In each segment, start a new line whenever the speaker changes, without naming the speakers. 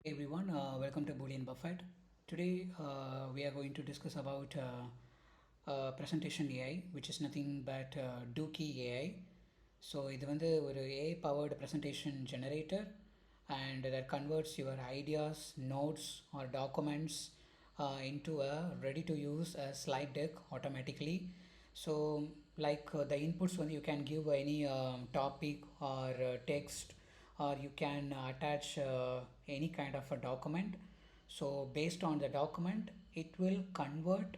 Hey everyone, welcome to Boolean Buffet. Today we are going to discuss about presentation AI, which is nothing but Dokie AI. So இது வந்து ஒரு AI powered presentation generator and that converts your ideas, notes or documents into a ready to use slide deck automatically. So the inputs when you can give any topic or text, or you can attach any kind of a document. So based on the document it will convert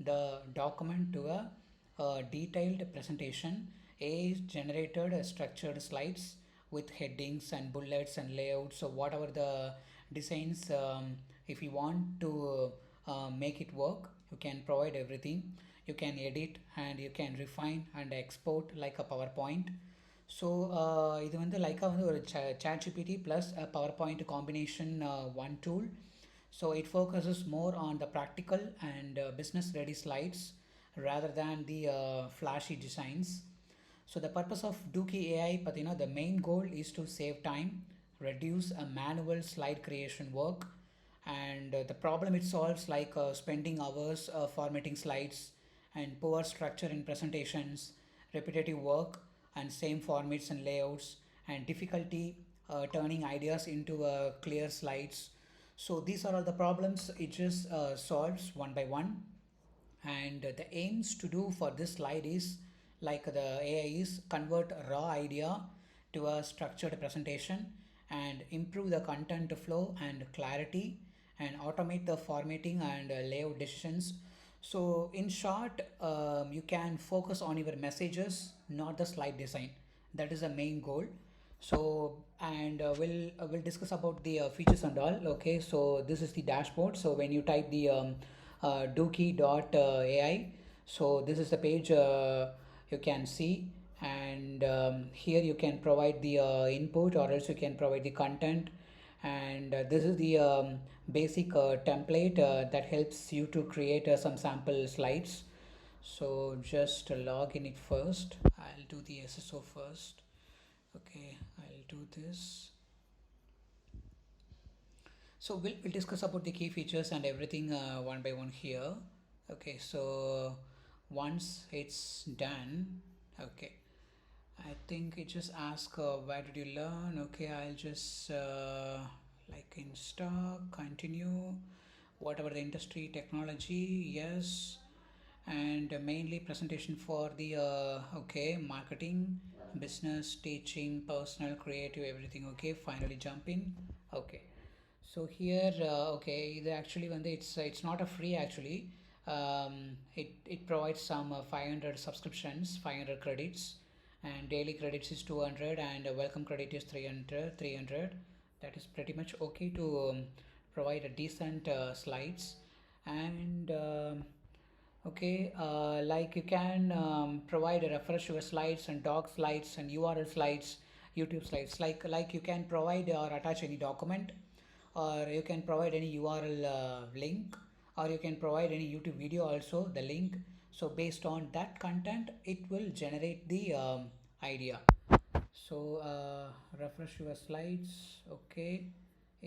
the document to a detailed presentation. AI generated structured slides with headings and bullets and layouts. So whatever the designs, if you want to make it work, you can provide everything. You can edit and you can refine and export like a PowerPoint. So இது வந்து லைக்காக வந்து ஒரு chat gpt plus PowerPoint combination one tool. So it focuses more on the practical and business ready slides rather than the flashy designs. So the purpose of Dokie AI, the main goal is to save time, reduce a manual slide creation work, and the problem it solves, like spending hours formatting slides and poor structure in presentations, repetitive work and same formats and layouts, and difficulty turning ideas into clear slides. So these are all the problems it just solves one by one. And the aims to do for this slide is, like the AI is convert a raw idea to a structured presentation and improve the content flow and clarity and automate the formatting and layout decisions. So in short, you can focus on your messages, not the slide design. That is the main goal. So and we'll discuss about the features and all. Okay, so this is the dashboard. So when you type the Dokie.ai, so this is the page you can see. And here you can provide the input, or else you can provide the content. And this is the basic template that helps you to create some sample slides. So just log in it first. I'll do the SSO first. Okay, I'll do this. So we'll discuss about the key features and everything one by one here. Okay, so once it's done, okay, I think it just asks where did you learn. Okay, I'll just like in stock, continue, whatever the industry, technology, yes. And mainly presentation for the okay, marketing, business, teaching, personal, creative, everything. Okay, finally jump in. Okay, so here okay, இது actually வந்து it's not a free actually. It provides some 500 subscriptions, 500 credits, and daily credits is 200, and welcome credit is 300. That is pretty much okay to provide a decent slides. And okay, like you can provide a refresh your slides and doc slides and URL slides, YouTube slides. Like you can provide or attach any document, or you can provide any URL link, or you can provide any YouTube video also the link. So based on that content, it will generate the idea. So refresh your slides. Okay,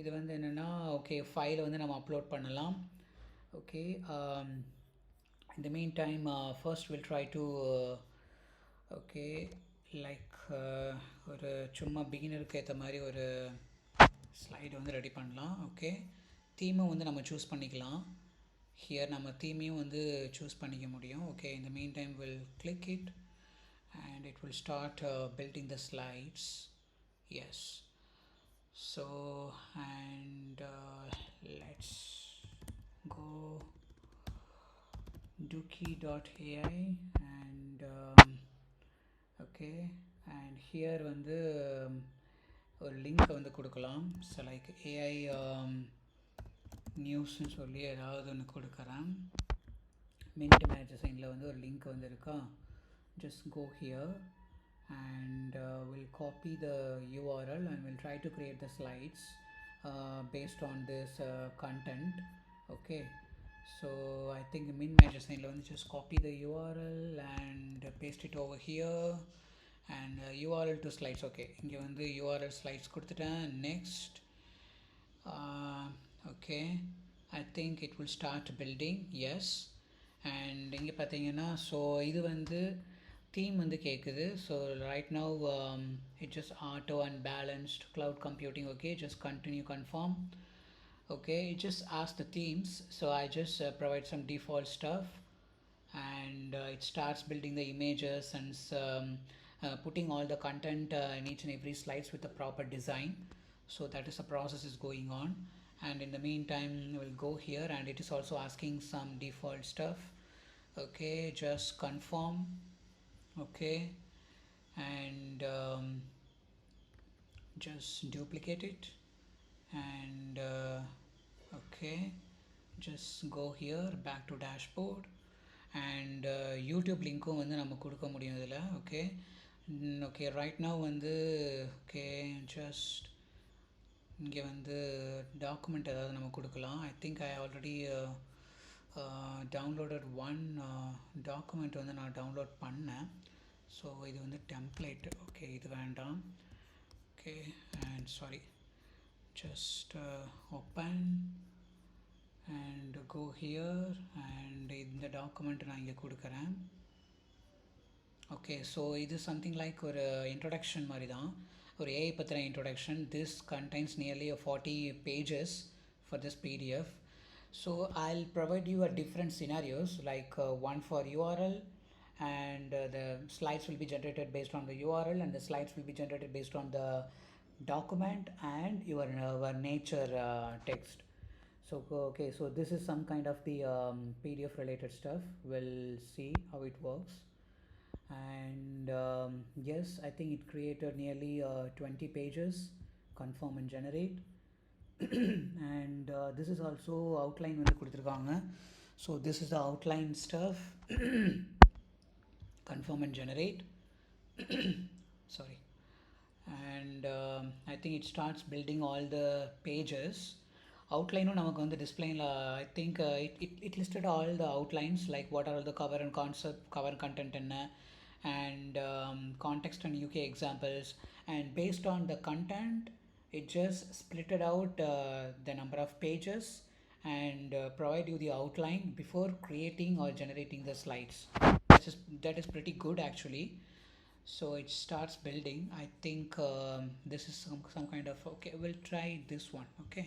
இது வந்து என்னென்னா, okay ஃபைலை வந்து நம்ம upload பண்ணலாம். Okay, in the meantime, first we'll try to okay, like ஒரு சும்மா பிகினருக்கு ஏற்ற மாதிரி ஒரு ஸ்லைடு வந்து ரெடி பண்ணலாம். ஓகே, தீமை வந்து நம்ம சூஸ் பண்ணிக்கலாம். ஹியர் நம்ம தீமையும் வந்து சூஸ் பண்ணிக்க முடியும். Okay, in the meantime we'll click it and it will start building the slides. Yes, so and let's go Dokie.ai. And okay, and here வந்து ஒரு லிங்க் வந்து கொடுக்கலாம். ஸோ லைக் ஏஐ நியூஸ்ன்னு சொல்லி ஏதாவது ஒன்று கொடுக்குறேன். மின்ட் மேகசைனில் வந்து ஒரு லிங்க் வந்து இருக்கா. Just go here and we'll copy the URL and we'll try to create the slides based on this content. Okay, so I think min magazine will just copy the URL and paste it over here, and URL to slides. Okay, இங்கே வந்து URL slides கொடுத்துட்டேன். Next Okay, I think it will start building. Yes. And இங்கே பார்த்தீங்கன்னா so இது வந்து theme வந்து கேட்குது. So right now it just auto and balanced cloud computing. Okay, just continue confirm. Okay, it just asks the themes, so I just provide some default stuff, and it starts building the images and putting all the content in each and every slides with the proper design. So that is a process is going on, and in the meantime we'll go here, and it is also asking some default stuff. Okay, just confirm. Okay, and just duplicate it, and okay, just go here back to dashboard, and YouTube லிங்க்கும் வந்து நம்ம கொடுக்க முடியும் இதில். Okay, okay, right now வந்து okay just இங்கே வந்து document ஏதாவது நம்ம கொடுக்கலாம். I think I already downloaded one document வந்து நான் டவுன்லோட் பண்ணேன். ஸோ இது வந்து டெம்ப்ளேட். ஓகே, இது வேண்டாம். Okay, and sorry, just open and go here, and இந்த டாக்குமெண்ட் நான் இங்கே கொடுக்குறேன். ஓகே, ஸோ இது சம்திங் லைக் ஒரு இன்ட்ரொடக்ஷன் மாதிரி தான், ஒரு ஏஐ பற்றின introduction. This contains nearly 40 pages for this PDF. So I'll provide you a different scenarios, like one for URL, and the slides will be generated based on the URL, and the slides will be generated based on the document and your nature text. So okay, so this is some kind of the PDF related stuff. We'll see how it works. And yes, I think it created nearly 20 pages. Confirm and generate. And this is also outline வந்து கொடுத்துருக்காங்க. So this is the outline stuff. Confirm and generate. Sorry. And I think it starts building all the pages. Outline நமக்கு வந்து டிஸ்பிளேல I think it listed all the outlines, like what are all the cover and concept, cover content என்ன, and context and UK examples, and based on the content it just splitted out the number of pages, and provide you the outline before creating or generating the slides. That is pretty good actually. So it starts building. I think this is some kind of, okay, we'll try this one. Okay,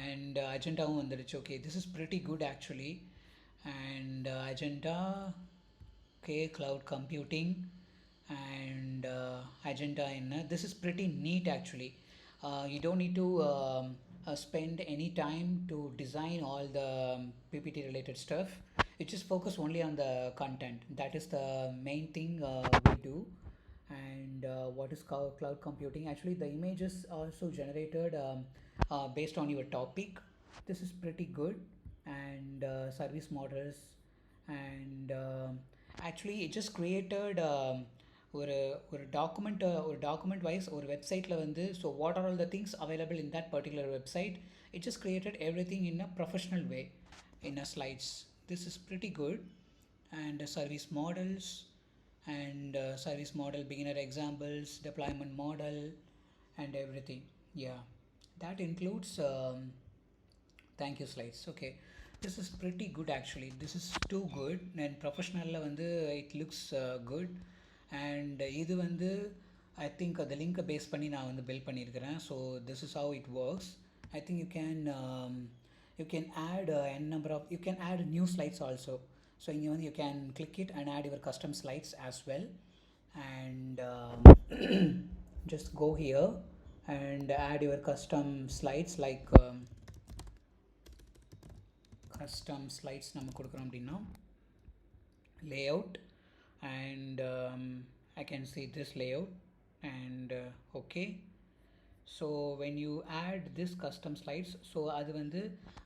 and agendaவும் வந்துடுச்சு. Okay, this is pretty good actually. And agenda, okay, cloud computing, and agenda in this is pretty neat actually. You don't need to spend any time to design all the PPT related stuff. It just focus only on the content. That is the main thing we do. And what is cloud computing? Actually the images also generated based on your topic. This is pretty good. And service models, and actually it just created ஒரு document wise ஒரு வெப்சைட்டில் வந்து, so what are all the things available in that particular website. It just created every thing in a professional way in a slides. This is pretty good. And service models, and service model beginner examples, deployment model, and everything. Yeah, that includes thank you slides. Okay, this is pretty good actually. This is too good, and professional வந்து it looks good. And இது வந்து I think the link base பண்ணி நான் வந்து build பண்ணியிருக்கிறேன். So this is how it works. I think you can add n number of, you can add new slides also. So இங்கே வந்து you can click it and add your custom slides as well. And just go here and add your custom slides, like custom slides நம்ம கொடுக்குறோம் அப்படின்னா layout, and I can see this layout, and okay. So when you add this custom slides, so அது வந்து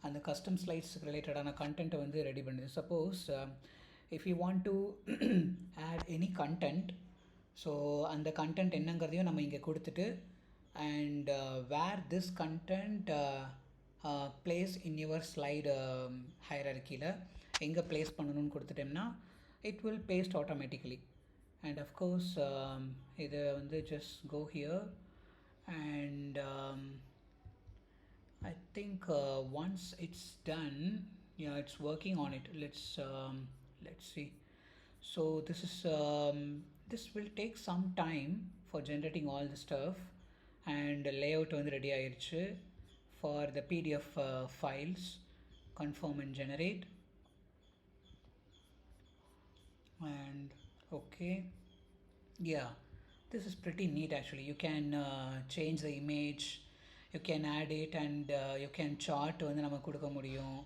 அந்த custom slides related ஆன content வந்து ready பண்ணுது. Suppose if you want to add any content, so அந்த content என்னங்கிறதையும் நம்ம இங்கே கொடுத்துட்டு, and where this content place in your slide hierarchyல எங்கே place பண்ணணும்னு கொடுத்துட்டோம்னா it will paste automatically. And of course இதை வந்து just go here, and I think once it's done, yeah, it's working on it. Let's see. So this will take some time for generating all the stuff, and layout வந்து ready ஆயிருச்சு for the PDF files. Confirm and generate, and okay, yeah, this is pretty neat actually. You can change the image, you can add it, and you can chart வந்து நம்ம கொடுக்க முடியும்,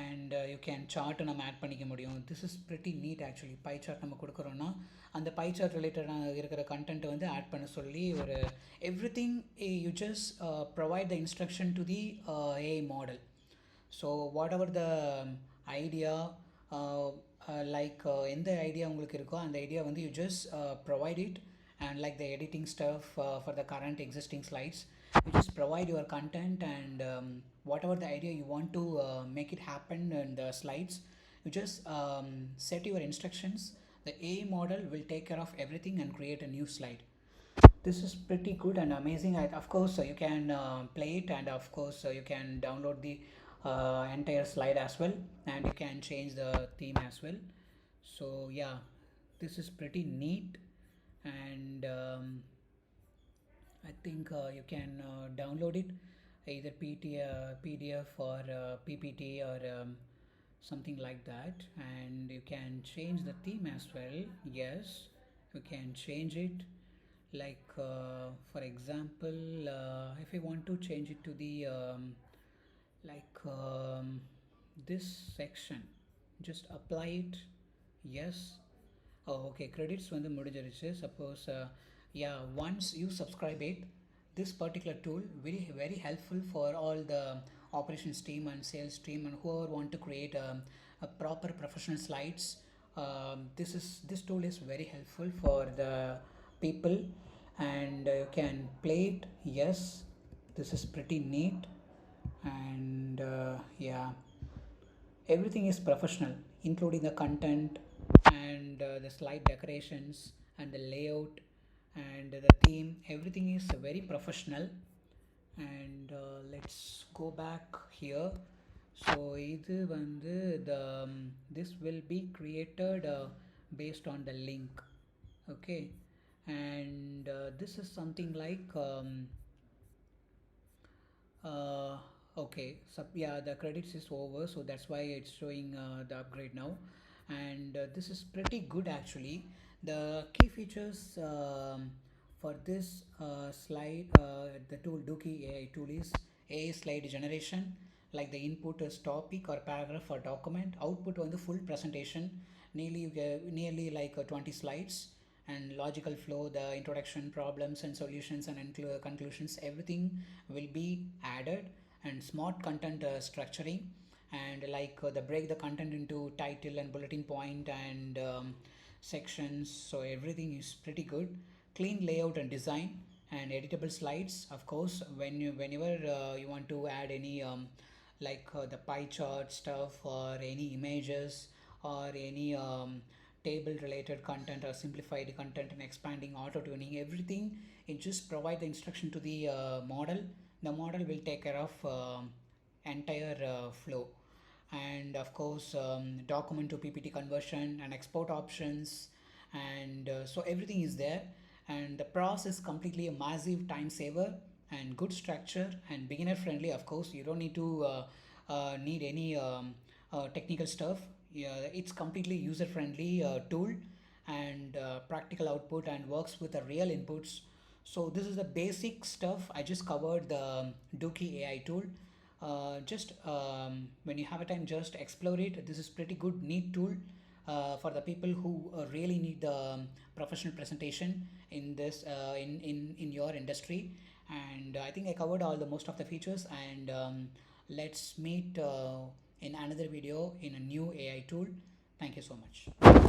and you can chart நம்ம add பண்ணிக்க முடியும். This is pretty neat actually. Pie chart நம்ம கொடுக்குறோன்னா அந்த pie chart ரிலேட்டடாக இருக்கிற கண்டென்ட் வந்து ஆட் பண்ண சொல்லி ஒரு everything you just provide the instruction to the AI model. So whatever the idea எந்த ஐடியா உங்களுக்கு இருக்கோ அந்த ஐடியா வந்து you just provide it, and like the editing stuff for the current existing slides, you just provide your content, and whatever the idea you want to make it happen in the slides, you just set your instructions. The AI model will take care of everything and create a new slide. This is pretty good and amazing. Of course you can play it, and of course you can download the entire slide as well, and you can change the theme as well. So yeah, this is pretty neat, and I think you can download it either PDF or PPT or something like that, and you can change the theme as well. Yes, you can change it, like for example, if you want to change it to the like this section, just apply it. Yes. Oh, okay, credits வந்து முடிஞ்சிருச்சு. Suppose yeah, once you subscribe it, this particular tool very very helpful for all the operations team and sales team and whoever want to create a proper professional slides. This tool is very helpful for the people, and you can play it. Yes, this is pretty neat, and yeah, everything is professional, including the content, and the slide decorations, and the layout, and the theme. Everything is very professional. And let's go back here. So இது வந்து the this will be created based on the link. Okay, and this is something like uh, okay, so yeah, the credits is over, so that's why it's showing the upgrade now. And this is pretty good actually. The key features for this slide, the tool Dokie.ai tool is AI slide generation, like the input is topic or paragraph or document, output on the full presentation, nearly like 20 slides, and logical flow, the introduction, problems and solutions, and conclusions, everything will be added, and smart content structuring, and like the break the content into title and bulletin point and sections, so everything is pretty good. Clean layout and design, and editable slides, of course, whenever you want to add any like the pie chart stuff or any images or any table related content or simplified content and expanding auto tuning, everything, it just provide the instruction to the model. The model will take care of entire flow, and of course document to PPT conversion and export options, and so everything is there, and the process is completely a massive time saver and good structure and beginner friendly. Of course you don't need to need any technical stuff. Yeah, it's completely user friendly tool, and practical output, and works with the real inputs. So this is the basic stuff. I just covered the Dokie AI tool. Just when you have a time, just explore it. This is pretty good, neat tool for the people who really need the professional presentation in this in your industry. And I think I covered all the most of the features. And let's meet in another video in a new AI tool. Thank you so much.